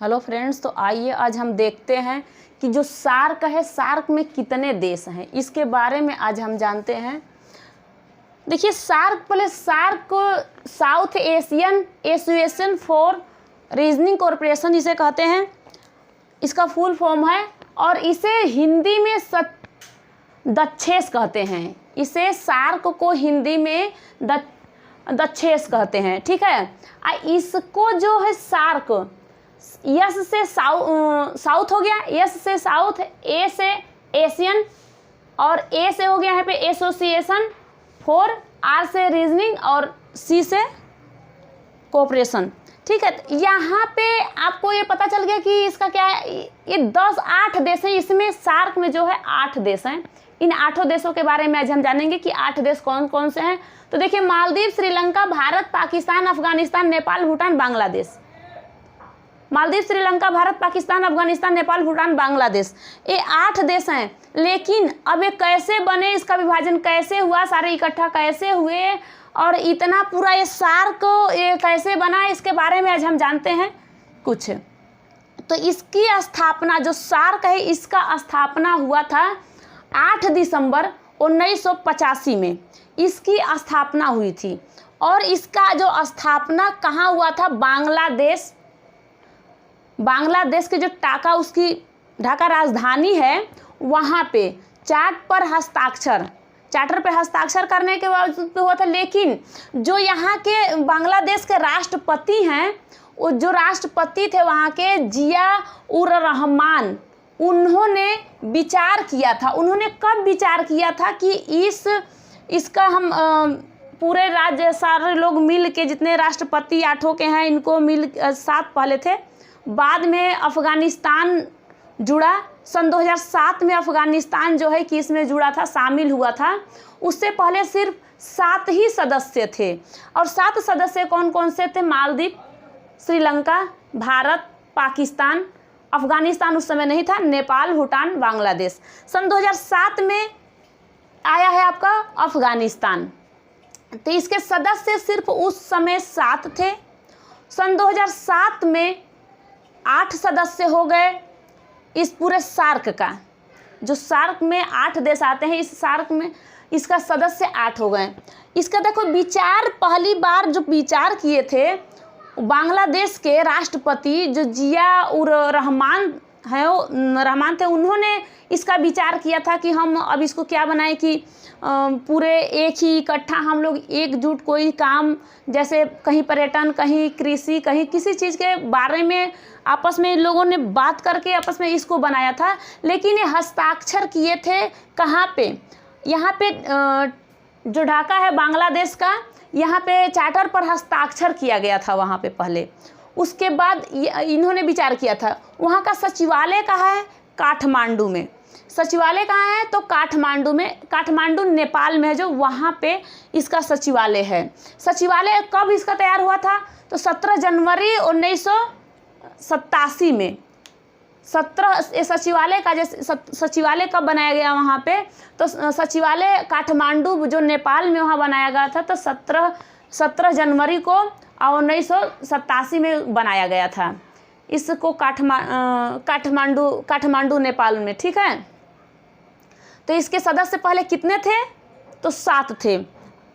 Hello friends, तो आइए आज हम देखते हैं कि जो सार्क है, सार्क में कितने देश हैं, इसके बारे में आज हम जानते हैं। देखिए सार्क, पहले सार्क को south Asian association for reasoning corporation इसे कहते हैं, इसका फुल फॉर्म है, और इसे हिंदी में दक्षेस कहते हैं। इसे सार्क को हिंदी में दक्षेस कहते हैं, ठीक है। इसको जो है सार्क, यस से साउथ हो गया, यस से साउथ, ए से एशियन, और ए से हो गया यहाँ पे एसोसिएशन, फॉर, आर से रीजनिंग, और सी से कोऑपरेशन, ठीक है। यहाँ पे आपको ये पता चल गया कि इसका क्या है, ये 8 देश हैं, इसमें सार्क में जो है 8 देश हैं। इन 8 देशों के बारे में आज हम जानेंगे कि 8 देश कौन कौन से हैं। तो देखिए, मालदीव, श्रीलंका, भारत, पाकिस्तान, अफगानिस्तान, नेपाल, भूटान, बांग्लादेश। मालदीव, श्रीलंका, भारत, पाकिस्तान, अफगानिस्तान, नेपाल, भूटान, बांग्लादेश, ये 8 देश हैं। लेकिन अब ये कैसे बने, इसका विभाजन कैसे हुआ, सारे इकट्ठा कैसे हुए, और इतना पूरा ये सार्क ये कैसे बना, इसके बारे में आज हम जानते हैं कुछ। तो इसकी स्थापना, जो सार्क है, इसका स्थापना हुआ था 8 दिसंबर 1985 में इसकी स्थापना हुई थी। और इसका जो स्थापना कहाँ हुआ था, बांग्लादेश के जो ढाका राजधानी है, वहाँ पे चार्टर पे हस्ताक्षर करने के बाद हुआ था। लेकिन जो यहाँ के बांग्लादेश के राष्ट्रपति हैं, वो जो राष्ट्रपति थे वहाँ के जिया उर रहमान, उन्होंने विचार किया था। उन्होंने कब विचार किया था कि इसका हम पूरे राज्य सारे लोग मिल के, जितने राष्ट्रपति 8 के हैं, इनको मिल 7 पहले थे, बाद में अफगानिस्तान जुड़ा। सन 2007 में अफगानिस्तान जो है कि इसमें जुड़ा था, शामिल हुआ था। उससे पहले सिर्फ 7 ही सदस्य थे। और 7 सदस्य कौन कौन से थे? मालदीव, श्रीलंका, भारत, पाकिस्तान, अफगानिस्तान उस समय नहीं था, नेपाल, भूटान, बांग्लादेश। सन 2007 में आया है आपका अफगानिस्तान। तो इसके सदस्य सिर्फ उस समय 7 थे। सन 2007 में 8 सदस्य हो गए इस पूरे सार्क का। जो सार्क में 8 देश आते हैं, इस सार्क में इसका सदस्य 8 हो गए। इसका देखो विचार, पहली बार जो विचार किए थे बांग्लादेश के राष्ट्रपति जो जिया उर रहमान थे, उन्होंने इसका विचार किया था कि हम अब इसको क्या बनाएं कि पूरे एक ही इकट्ठा हम लोग एकजुट कोई काम, जैसे कहीं पर्यटन, कहीं कृषि, कहीं किसी चीज़ के बारे में आपस में इन लोगों ने बात करके आपस में इसको बनाया था। लेकिन ये हस्ताक्षर किए थे कहाँ पे? यहाँ पे जो ढाका है बांग्लादेश का, यहाँ पे चार्टर पर हस्ताक्षर किया गया था वहाँ पे पहले। उसके बाद इन्होंने विचार किया था। वहाँ का सचिवालय कहाँ है? काठमांडू में। सचिवालय कहाँ है? तो काठमांडू में। काठमांडू नेपाल में है जो, वहाँ पे इसका सचिवालय है। सचिवालय कब इसका तैयार हुआ था? तो 17 जनवरी 1987 में। सचिवालय का, जैसे सचिवालय कब बनाया गया वहाँ पे? तो सचिवालय काठमांडू जो नेपाल में, वहाँ बनाया गया था। तो 17 जनवरी को 1987 में बनाया गया था इसको, काठमांडू नेपाल में, ठीक है। तो इसके सदस्य पहले कितने थे? तो 7 थे।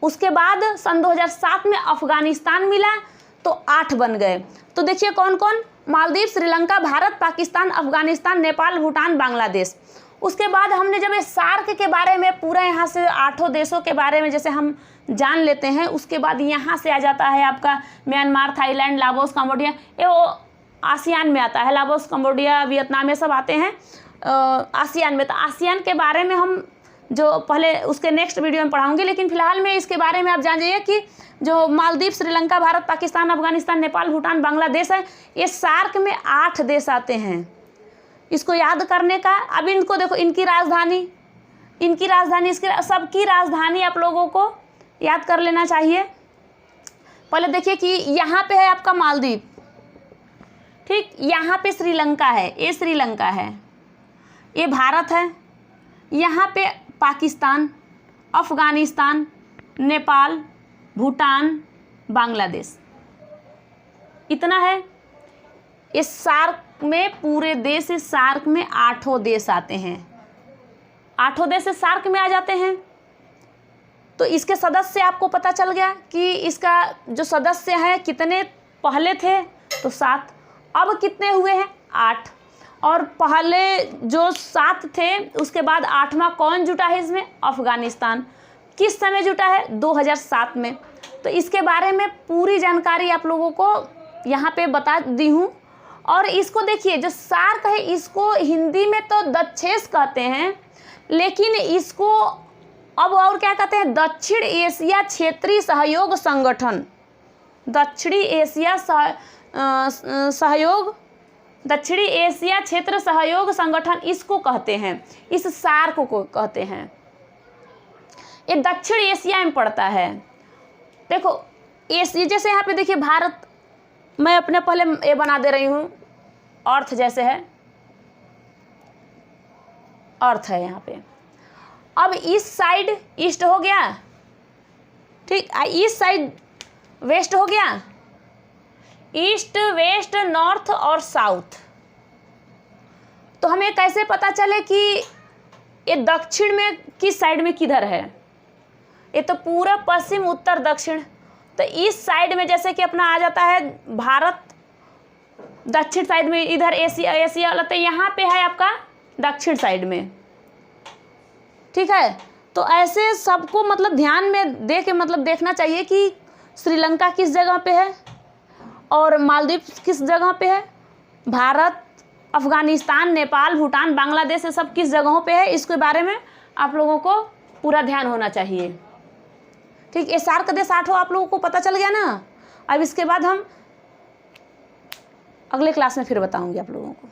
उसके बाद सन 2007 में अफगानिस्तान मिला तो 8 बन गए। तो देखिए कौन कौन? मालदीव, श्रीलंका, भारत, पाकिस्तान, अफगानिस्तान, नेपाल, भूटान, बांग्लादेश। उसके बाद हमने जब ये सार्क के बारे में पूरा यहाँ से 8 देशों के बारे में जैसे हम जान लेते हैं, उसके बाद यहाँ से आ जाता है आपका म्यांमार, थाईलैंड, लाओस, कंबोडिया। ये वो आसियान में आता है, लाओस, कंबोडिया, वियतनाम, ये सब आते हैं आसियान में। तो आसियान के बारे में हम जो पहले उसके नेक्स्ट वीडियो में पढ़ाऊंगी, लेकिन फिलहाल में इसके बारे में आप जान जाइए कि जो मालदीव, श्रीलंका, भारत, पाकिस्तान, अफगानिस्तान, नेपाल, भूटान, बांग्लादेश है, ये सार्क में 8 देश आते हैं। इसको याद करने का, अब इनको देखो, इनकी राजधानी, इसकी सबकी राजधानी आप लोगों को याद कर लेना चाहिए। पहले देखिए कि यहाँ पे है आपका मालदीव, ठीक, यहाँ पे श्रीलंका है, ये श्रीलंका है, ये भारत है, यहाँ पे पाकिस्तान, अफगानिस्तान, नेपाल, भूटान, बांग्लादेश, इतना है। इस सार्क में पूरे देश, इस सार्क में 8 देश आते हैं, 8 देश इस सार्क में आ जाते हैं। तो इसके सदस्य आपको पता चल गया कि इसका जो सदस्य हैं कितने पहले थे, तो 7, अब कितने हुए हैं 8, और पहले जो 7 थे उसके बाद 8वां कौन जुटा है इसमें, अफ़गानिस्तान। किस समय जुटा है, 2007 में। तो इसके बारे में पूरी जानकारी आप लोगों को यहाँ पे बता दी हूँ। और इसको देखिए, जो सार्क है इसको हिंदी में तो दक्षेस कहते हैं, लेकिन इसको अब और क्या कहते हैं, दक्षिण एशिया क्षेत्रीय सहयोग संगठन, दक्षिणी एशिया सहयोग, दक्षिणी एशिया क्षेत्र सहयोग संगठन इसको कहते हैं, इस सार्क को कहते हैं। ये दक्षिण एशिया में पड़ता है। देखो एशिया, जैसे यहाँ पे देखिए भारत, मैं अपने पहले ये बना दे रही हूँ, अर्थ जैसे है, अर्थ है यहाँ पे। अब इस साइड ईस्ट हो गया, ठीक, इस साइड वेस्ट हो गया, ईस्ट वेस्ट नॉर्थ और साउथ। तो हमें कैसे पता चले कि ये दक्षिण में किस साइड में किधर है, ये तो पूरा पश्चिम उत्तर दक्षिण। तो इस साइड में जैसे कि अपना आ जाता है भारत, दक्षिण साइड में इधर एशिया, एशिया वाला, तो यहाँ पे है आपका दक्षिण साइड में, ठीक है। तो ऐसे सबको मतलब ध्यान में दे के मतलब देखना चाहिए कि श्रीलंका किस जगह पे है और मालदीव किस जगह पे है, भारत, अफ़गानिस्तान, नेपाल, भूटान, बांग्लादेश, ये सब किस जगहों पे है, इसके बारे में आप लोगों को पूरा ध्यान होना चाहिए, ठीक। ये सार्क देश 8 आप लोगों को पता चल गया ना। अब इसके बाद हम अगले क्लास में फिर बताऊंगी आप लोगों को।